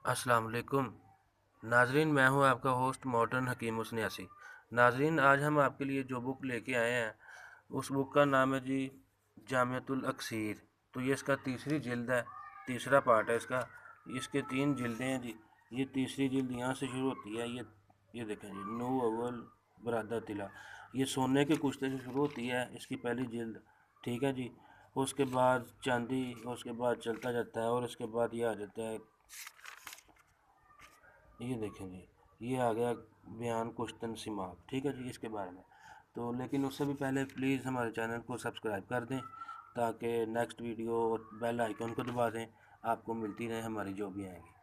अस्सलाम वालेकुम नाजरीन, मैं हूं आपका होस्ट मॉडर्न हकीम उसन्यासी। नाजरीन, आज हम आपके लिए जो बुक लेके आए हैं उस बुक का नाम है जी जामियतुल अक्सीर। तो ये इसका तीसरी जिल्द है, तीसरा पार्ट है इसका। इसके 3 जिल्दें हैं जी। ये तीसरी जिल्द यहाँ से शुरू होती है। ये देखें जी, नो अव्वल बरादा तिला। ये सोने के कुश्ते से शुरू होती है इसकी पहली जिल्द, ठीक है जी। उसके बाद चांदी, उसके बाद चलता जाता है और उसके बाद ये आ जाता है, ये देखें जी, ये आ गया बयान कुश्तन सिमाग, ठीक है जी, इसके बारे में। तो लेकिन उससे भी पहले प्लीज़ हमारे चैनल को सब्सक्राइब कर दें ताकि नेक्स्ट वीडियो और बेल आइकन को दबा दें, आपको मिलती रहे हमारी जो भी आएंगी।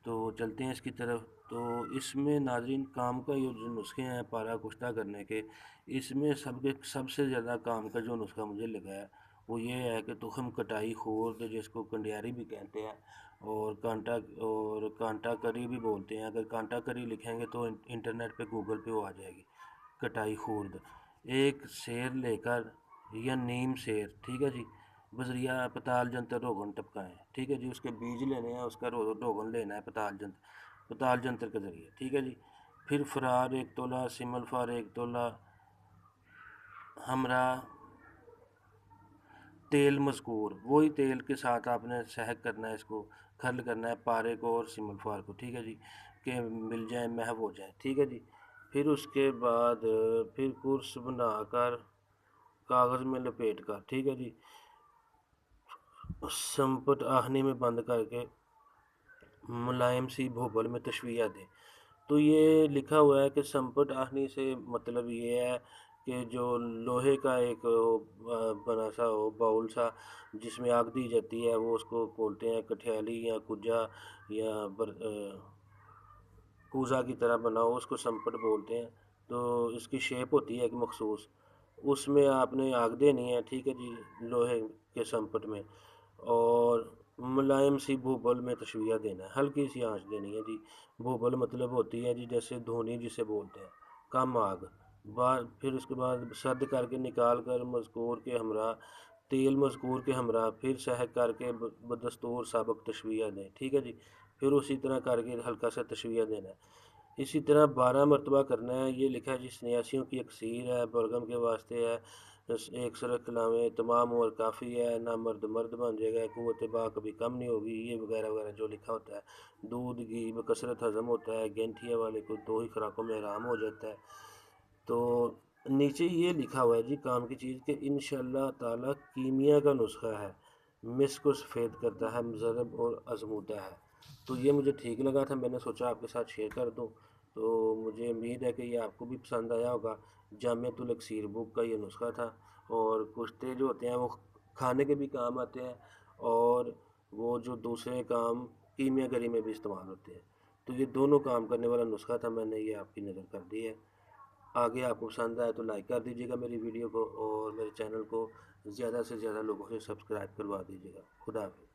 तो चलते हैं इसकी तरफ। तो इसमें नाजरीन काम का ये जो नुस्खे हैं पारा कुश्ता करने के, इसमें सबसे ज़्यादा काम का जो नुस्खा मुझे लगा है वो ये है कि तुखम कटाई खूर्द, जिसको कंडियारी भी कहते हैं, और कांटा करी भी बोलते हैं। अगर कांटा करी लिखेंगे तो इंटरनेट पे गूगल पे वो आ जाएगी, कटाई खूर्द। एक शेर लेकर या नीम शेर, ठीक है जी, बजरिया पताल जंतर रोगन टपकाएँ, ठीक है जी। उसके बीज लेने हैं, उसका रोगन लेना है पताल जंतर के ज़रिए, ठीक है जी। फिर फरार 1 तोला, सिमल फार 1 तोला, हमरा तेल मज़कूर, वही तेल के साथ आपने सहक करना है, इसको खर्ल करना है पारे को और सिमल फार को, ठीक है जी, कि मिल जाए, महव हो जाए, ठीक है जी। फिर उसके बाद फिर कुर्स बनाकर कागज़ में लपेट कर, ठीक है जी, संपट आहनी में बंद करके मुलायम सी भोबल में तशविया दें। तो ये लिखा हुआ है कि संपट आहनी से मतलब ये है कि जो लोहे का एक बना सा हो, बाउल सा, जिसमें आग दी जाती है, वो उसको बोलते हैं कठियाली या कुजा या कूज़ा की तरह बना हो, उसको संपट बोलते हैं। तो इसकी शेप होती है एक मखसूस, उसमें आपने आग देनी है, ठीक है जी, लोहे के संपट में, और मुलायम सी भूबल में तशविया देना है, हल्की सी आंच देनी है जी। भूबल मतलब होती है जी जैसे धोनी जिसे बोलते हैं, कम आग। फिर उसके बाद सर्द करके निकाल कर मज़कूर के हमरा तेल मज़कूर के हमरा फिर सहक करके बदस्तूर सबक तशविया दें, ठीक है जी। फिर उसी तरह करके हल्का सा तशविया देना है। इसी तरह 12 मरतबा करना है। ये लिखा है जी सन्यासियों की अक्सीर है, बलगम के वास्ते है, एक सरक खिलावें तमाम उम्र काफ़ी है, ना मर्द मर्द बन जाएगा, क़ुव्वत बा कभी कम नहीं होगी, ये वगैरह वगैरह जो लिखा होता है। दूध घी बकसरत हज़म होता है, गेंठिया वाले को 2 ही खुराकों में आराम हो जाता है। तो नीचे ये लिखा हुआ है जी काम की चीज़ कि इंशाअल्लाह ताला कीमिया का नुस्खा है, मिस्क को सफ़ेद करता है, मुज़र्रब और आज़मूदा है। तो ये मुझे ठीक लगा था, मैंने सोचा आपके साथ शेयर कर दूँ। तो मुझे उम्मीद है कि ये आपको भी पसंद आया होगा। जामियतुल अक्सीर बुक का ये नुस्खा था। और कुश्ते जो होते हैं वो खाने के भी काम आते हैं, और वो जो दूसरे काम कीमियागरी में भी इस्तेमाल होते हैं। तो ये दोनों काम करने वाला नुस्खा था, मैंने ये आपकी नज़र कर दी है। आगे आपको पसंद आए तो लाइक कर दीजिएगा मेरी वीडियो को, और मेरे चैनल को ज़्यादा से ज़्यादा लोगों से सब्सक्राइब करवा दीजिएगा। खुदा हाफ़िज़।